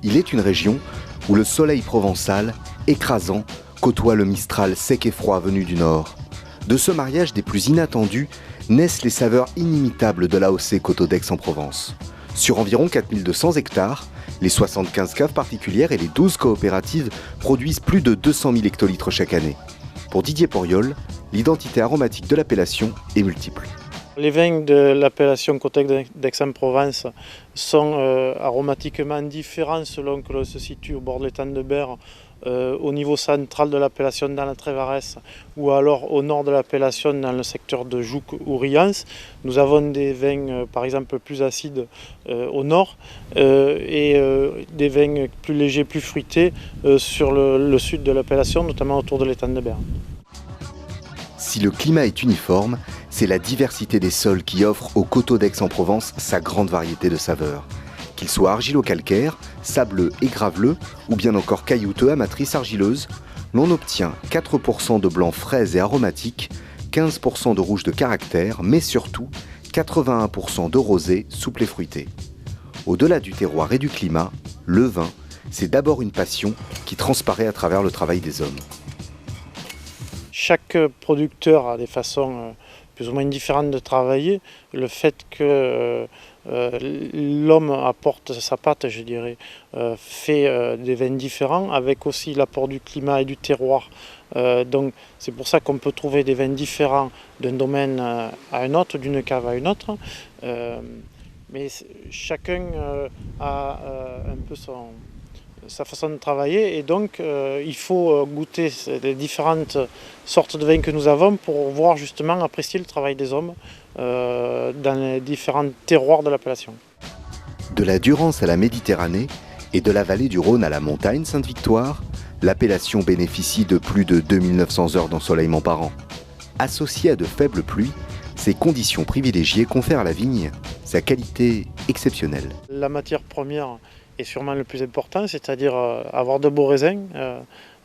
Il est une région où le soleil provençal, écrasant, côtoie le Mistral sec et froid venu du nord. De ce mariage des plus inattendus naissent les saveurs inimitables de l'AOC Coteaux d'Aix-en-Provence. Sur environ 4200 hectares, les 75 caves particulières et les 12 coopératives produisent plus de 200 000 hectolitres chaque année. Pour Didier Poriol, l'identité aromatique de l'appellation est multiple. Les vins de l'appellation Coteaux d'Aix-en-Provence sont aromatiquement différents selon que l'on se situe au bord de l'étang de Berre, au niveau central de l'appellation dans la Trévarès ou alors au nord de l'appellation dans le secteur de Jouques ou Riance. Nous avons des vins par exemple plus acides au nord et des vins plus légers, plus fruités sur le sud de l'appellation, notamment autour de l'étang de Berre. Si le climat est uniforme, c'est la diversité des sols qui offre aux Coteaux d'Aix-en-Provence sa grande variété de saveurs. Qu'ils soient argilo-calcaires, sableux et graveleux, ou bien encore caillouteux à matrice argileuse, l'on obtient 4% de blanc frais et aromatique, 15% de rouge de caractère, mais surtout 81% de rosé souple et fruité. Au-delà du terroir et du climat, le vin, c'est d'abord une passion qui transparaît à travers le travail des hommes. Chaque producteur a des façons plus ou moins différentes de travailler. Le fait que l'homme apporte sa patte, je dirais, fait des vins différents, avec aussi l'apport du climat et du terroir. Donc c'est pour ça qu'on peut trouver des vins différents d'un domaine à un autre, d'une cave à une autre. Mais chacun a un peu sa façon de travailler et donc il faut goûter les différentes sortes de vins que nous avons pour voir justement apprécier le travail des hommes dans les différents terroirs de l'appellation. De la Durance à la Méditerranée et de la vallée du Rhône à la montagne Sainte-Victoire, l'appellation bénéficie de plus de 2900 heures d'ensoleillement par an. Associée à de faibles pluies, ces conditions privilégiées confèrent à la vigne sa qualité exceptionnelle. La matière première est sûrement le plus important, c'est-à-dire avoir de beaux raisins.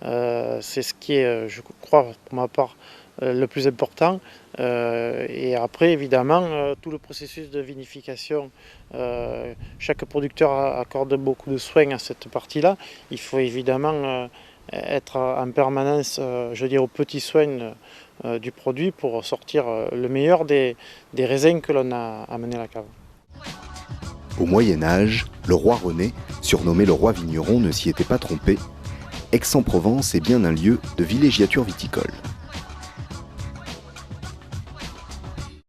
C'est ce qui est, je crois, pour ma part, le plus important. Et après, évidemment, tout le processus de vinification, chaque producteur accorde beaucoup de soins à cette partie-là. Il faut évidemment être en permanence, je dirais, aux petits soins du produit pour sortir le meilleur des raisins que l'on a amenés à la cave. Au Moyen-Âge, le roi René, surnommé le roi vigneron, ne s'y était pas trompé. Aix-en-Provence est bien un lieu de villégiature viticole.